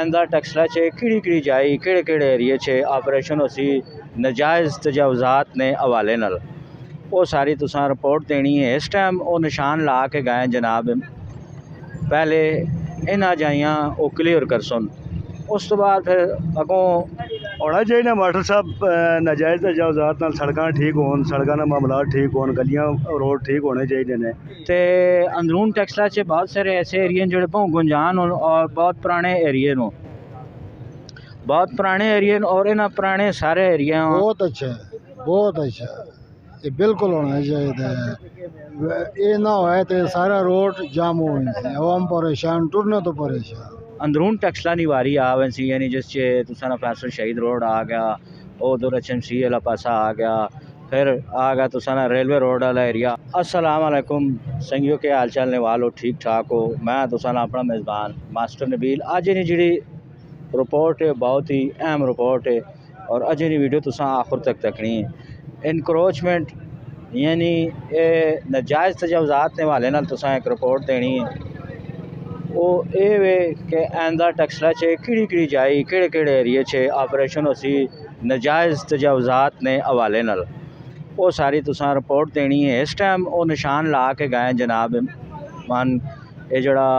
आइंदा टैक्सला च किड़ी जाई केड़े एरिए च ऑपरेशन होसी नजायज़ तजावज़ात ने हवाले नाल वो सारी तुसां रिपोर्ट देनी है। इस टाइम वो निशान ला के गए जनाब, पहले इन्हां जाइयां वो क्लीयर कर सुन, उस तो बाद फिर अगों होना चाहिए ना मास्टर साहब, नाजायज़ तजावज़ात नाल सड़कां ठीक होन, सड़कां दे मामलात ठीक होन, गलियां रोड ठीक होने चाहिए ने। ते अंदरून टैक्सला च बहुत सारे ऐसे एरिए जोड़े भाव गुंजान होन और बहुत पुराने एरिए नो, बहुत पुराने एरिए और इन्हां पुराने सारे एरिया बहुत अच्छा है, बहुत अच्छा है, ये बिल्कुल होना चाहिए। ये ना हो तो सारा रोड जाम हो आवाम परेशान, टुरने तो परेशान। अंदरून टैक्सला नी वारी आवन सी, यानी जिस चे तुसाना फैसल शहीद रोड आ गया, उधर HMC वाला पासा आ गया, फिर आ गया तुसाना रेलवे रोड वाला एरिया। अस्सलाम वालेकुम संगियों, के हाल चाल ने वालो ठीक ठाक हो। मैं तुसाना अपना मेज़बान मास्टर नबील। अज नी जी रिपोर्ट है बहुत ही अहम रिपोर्ट है और अज नी वीडियो तुसा आखिर तक तकनी है। इनक्रोचमेंट यानी नाजायज़ तजावज़ात ने वाले नाल तुसा एक रिपोर्ट देनी है। वो ये वे कि आइंदा टैक्सला च किड़ी जाई केड़े एरिए च ऑपरेशन होसी नाजायज़ तजावज़ात ने हवाले नाल वो सारी तुसां रिपोर्ट देनी है। इस टाइम वो निशान ला के गए जनाब, मन ये जड़ा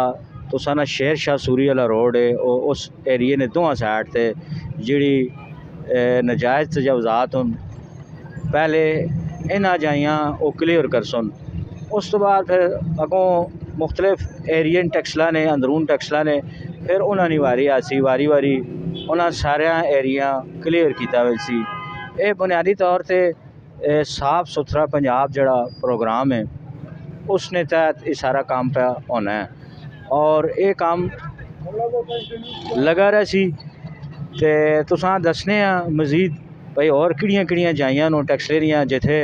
तुसा ना शेर शाह सूरी वाला रोड है वो उस एरिए ने दोवां साइड ते जिहड़ी नाजायज़ तजावज़ात होन पहले इन्हां जाइयां वो क्लीयर कर सुन, उस तो बाद फिर अगों मुख्तलिफ एरियन टैक्सला ने अंदरून टैक्सला ने फिर उन्होंने वारी आसी वारी उन्होंने सारे एरिया क्लीयर किया वैसी। ये बुनियादी तौर पर साफ सुथरा पंजाब जड़ा प्रोग्राम है उसने तहत ये सारा काम पे होना है और ये काम लगा रहा सी। ते तुसां दसने मजीद भाई और किड़ियां जाइयां नो टैक्सले दियां जिथे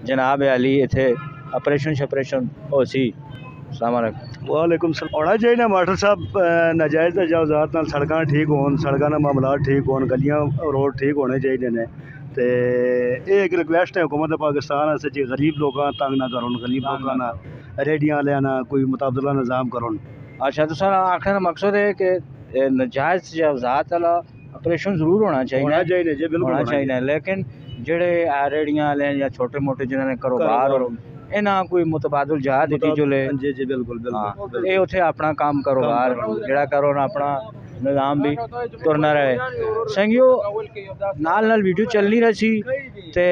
जनाब अली इथे ऑपरेशन शपरेशन हो सी। वालेकुम सलाम। होना चाहिए ना मास्टर साहब, नाजायज़ तजावज़ात नाल सड़कां ठीक होन, सड़कां दे मामलात ठीक होन, गलियां रोड ठीक होने चाहिए ने। ते ये एक रिक्वेस्ट है हुकूमत पाकिस्तान से जी गरीब लोग तंग ना करन, गरीब लोग ना रेडियां लेना कोई मुतबादला निज़ाम करन। अच्छा, तो सर आखने का मकसद है कि नाजायज़ तजावज़ात वाला ऑपरेशन ज़रूर होना चाहिए जी, बिल्कुल होना चाहिए, लेकिन जेड़े रेडियां वाले या छोटे मोटे जिन्होंने कारोबार इन्हां कोई मुतबादल जहा दी जो ले जी बिल्कुल बिल्कुल ये उत्थे अपना काम कारोबार जेड़ा करो ना अपना निज़ाम भी तुरना रहे। संगियो नाल नाल वीडियो चलनी रही सी ते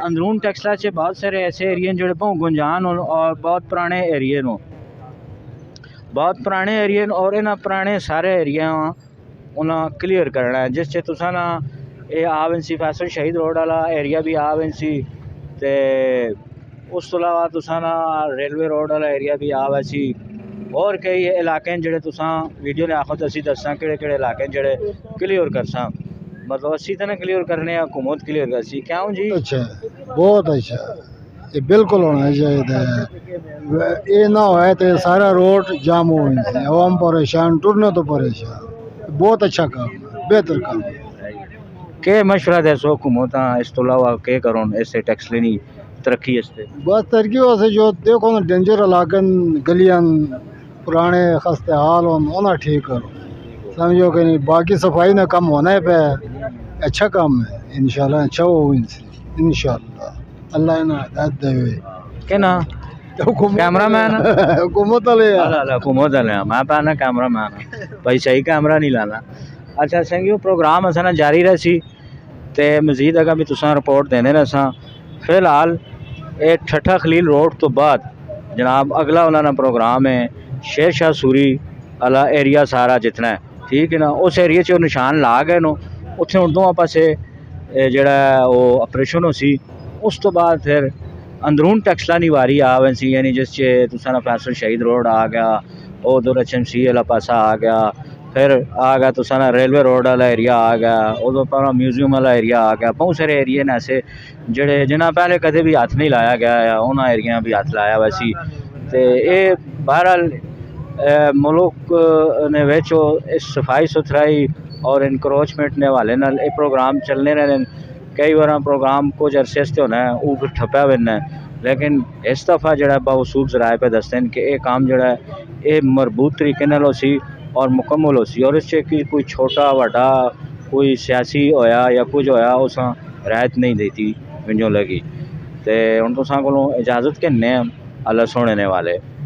अंदरून टैक्सला च बहुत सारे ऐसे एरिए जोड़े भाव गुंजान होन और बहुत पुराने एरिए नो, बहुत पुराने एरिए और इन्हां पुराने सारे एरिया उन्हें क्लीयर करना है। जिस च तुसा ना ये आवन सी फैसल शहीद रोड वाला एरिया भी आवन सी ते उस तो अलावा तुसा ना रेलवे रोड वाला एरिया भी आवा सी और कई इलाके जेड़े तुसा वीडियो ने आखो तो असी दसा केड़े इलाके जेड़े क्लीयर करसा, मतलब असी तो ना क्लीयर करने हुकूमत क्लीयर कर सी। क्यों जी? अच्छा, बहुत अच्छा, ये बिल्कुल होना चाहिए। ये ना हो तो सारा रोड जाम हो आवाम परेशान, टुरने तो परेशान। बहुत अच्छा काम, बेहतर काम। के मशवरा दसो हुकूमत इस तो अलावा के करो इससे टैक्स लेनी तरक्की इससे? बस तरक्की वैसे जो देखो ना डेंजर इलाकन गलियां पुराने खस्ते हाल होना ठीक करो, समझो कि नहीं। बाकी सफाई ना कम होना है पे अच्छा काम है, इंशाल्लाह अच्छा हो इंशाल्लाह। अल्लाह इन्हें हिदायत देवे के ना कैमरामैन हुकूमत वाले हुकूमत वाले मैं पाना कैमरामैन भाई सही कैमरा नहीं लाना। अच्छा संगियो प्रोग्राम असा जारी रही ते मजीद अगर भी तुसा रिपोर्ट देने रहा। फिलहाल ये ठट्ठा खलील रोड तो बाद जनाब अगला उन्होंने प्रोग्राम है शेर शाह सूरी वाला एरिया सारा जितना है, ठीक है ना। उस एरिए च निशान ला गए नो, उत्थे हुण दोवां पासे जेड़ा वो ऑपरेशन हो सी। उस तो बाद फिर अंदरून टैक्सला नी वारी आवन सी, यानी जिस च तुसा ना फैसल शहीद रोड आ गया, उधर HMC वाला पासा आ गया, फिर आ गया तुसा ना रेलवे रोड वाला एरिया आ गया, उधर पर म्यूजियम वाला एरिया आ गया। बहुत सारे एरिए ने ऐसे जेड़े जिन्हें पहले कदे भी हथ नहीं लाया गया है, उन्होंने एरिया भी हथ लाया वैसी। तो ये बहरहाल मुल्क ने विच इस सफाई सुथराई और इनक्रोचमेंट ने हवाले नाल ये प्रोग्राम चलने रहे। कई बार प्रोग्राम कुछ अरसे से होना है वो ठप्या बनना है, लेकिन इस दफ़ा जो बावसूख जराए पे दसते हैं कि यह काम जोड़ा है ये मरबूत तरीके नाल हो सी और मुकम्मल हो सी और इस कि कोई छोटा वड्डा कोई सियासी होया या कुछ होया उस राहत नहीं देती मिंजो लगी। तो हुण तुसां कोलों इजाज़त करने अल्लाह सोने ने वाले।